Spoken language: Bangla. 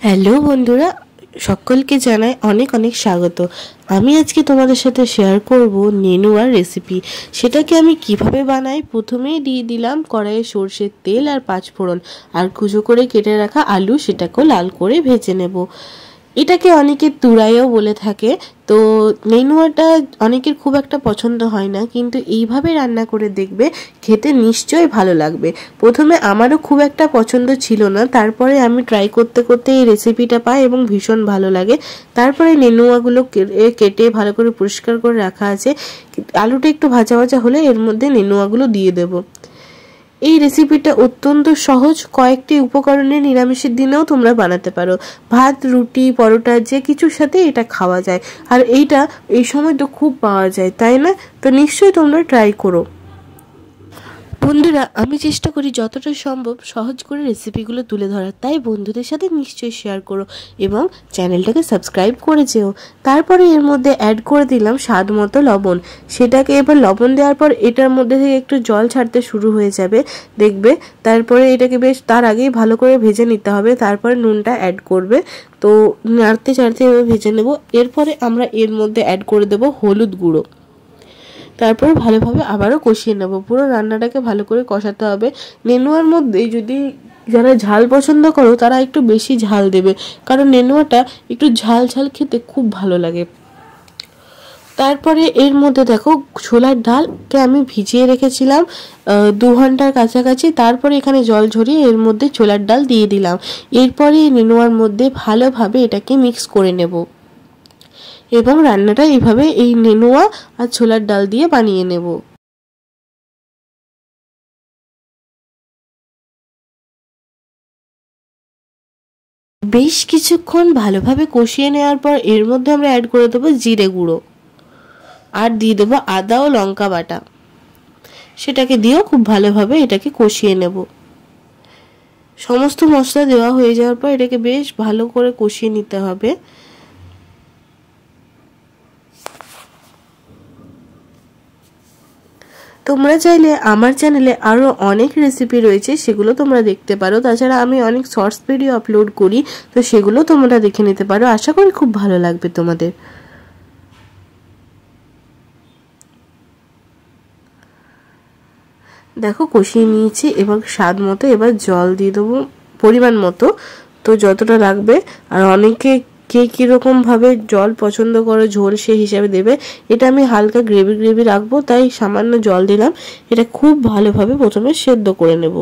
হ্যালো বন্ধুরা, সকলকে জানাই অনেক অনেক স্বাগত। আমি আজকে তোমাদের সাথে শেয়ার করব নেনুয়ার রেসিপি। সেটাকে আমি কিভাবে বানাই। প্রথমেই দিয়ে দিলাম কড়াইয়ে সরষের তেল আর পাঁচফোড়ন, আর কুচো করে কেটে রাখা আলু, সেটাকেও লাল করে ভেজে নেব। এটাকে অনেকে তুরাইও বলে থাকে। তো নেনুয়াটা অনেকের খুব একটা পছন্দ হয় না, কিন্তু এইভাবে রান্না করে দেখবে, খেতে নিশ্চয়ই ভালো লাগবে। প্রথমে আমারও খুব একটা পছন্দ ছিল না, তারপরে আমি ট্রাই করতে করতে এই রেসিপিটা পাই এবং ভীষণ ভালো লাগে। তারপরে নেনুয়াগুলো কেটে ভালো করে পরিষ্কার করে রাখা আছে। আলুটা একটু ভাজা ভাজা হলে এর মধ্যে নেনুয়াগুলো দিয়ে দেবো। এই রেসিপিটা অত্যন্ত সহজ, কয়েকটি উপকরণে নিরামিষের দিনেও তোমরা বানাতে পারো। ভাত, রুটি, পরোটা যে কিছুর সাথে এটা খাওয়া যায়। আর এইটা এই সময় তো খুব পাওয়া যায়, তাই না? তো নিশ্চয়ই তোমরা ট্রাই করো। বন্ধুরা, আমি চেষ্টা করি যতটা সম্ভব সহজ করে রেসিপিগুলো তুলে ধরার, তাই বন্ধুদের সাথে নিশ্চয়ই শেয়ার করো এবং চ্যানেলটাকে সাবস্ক্রাইব করে যেও। তারপরে এর মধ্যে অ্যাড করে দিলাম স্বাদ মতো লবণ। সেটাকে এবার লবণ দেওয়ার পর এটার মধ্যে থেকে একটু জল ছাড়তে শুরু হয়ে যাবে, দেখবে। তারপরে এটাকে বেশ তার আগেই ভালো করে ভেজে নিতে হবে। তারপরে নুনটা অ্যাড করবে। তো নাড়তে চাড়তে এবার ভেজে নেব। এরপরে আমরা এর মধ্যে অ্যাড করে দেবো হলুদ গুঁড়ো। তারপর ভালোভাবে আবারও কষিয়ে নেব। পুরো রান্নাটাকে ভালো করে কষাতে হবে। নেনুয়ার মধ্যে যদি যারা ঝাল পছন্দ করো তারা একটু বেশি ঝাল দেবে, কারণ নেনুয়াটা একটু ঝাল ঝাল খেতে খুব ভালো লাগে। তারপরে এর মধ্যে দেখো ছোলার ডালকে আমি ভিজিয়ে রেখেছিলাম 2 ঘন্টার কাছাকাছি। তারপরে এখানে জল ঝরিয়ে এর মধ্যে ছোলার ডাল দিয়ে দিলাম। এরপরে নেনুয়ার মধ্যে ভালোভাবে এটাকে মিক্স করে নেব এবং রান্নাটা এইভাবে এই নেনুয়া আর ছোলার ডাল দিয়ে বানিয়ে নেব। বেশ কিছুক্ষণ ভালোভাবে কষিয়ে নেওয়ার পর এর মধ্যে আমরা অ্যাড করে দেবো জিরে গুঁড়ো, আর দিয়ে দেবো আদা ও লঙ্কা বাটা। সেটাকে দিয়েও খুব ভালোভাবে এটাকে কষিয়ে নেব। সমস্ত মশলা দেওয়া হয়ে যাওয়ার পর এটাকে বেশ ভালো করে কষিয়ে নিতে হবে। তোমরা চাইলে আমার চ্যানেলে আরও অনেক রেসিপি রয়েছে, সেগুলো তোমরা দেখতে পারো। তাছাড়া আমি অনেক শর্টস ভিডিও আপলোড করি, তো সেগুলো তোমরা দেখে নিতে পারো। আশা করি খুব ভালো লাগবে তোমাদের। দেখো কষিয়ে নিয়েছি এবং স্বাদ মতো এবার জল দিয়ে দেবো পরিমাণ মতো, তো যতটা লাগবে। আর অনেকে কে কীরকমভাবে জল পছন্দ করো ঝোল, সেই হিসাবে দেবে। এটা আমি হালকা গ্রেভি রাখবো, তাই সামান্য জল দিলাম। এটা খুব ভালোভাবে প্রথমে সেদ্ধ করে নেব।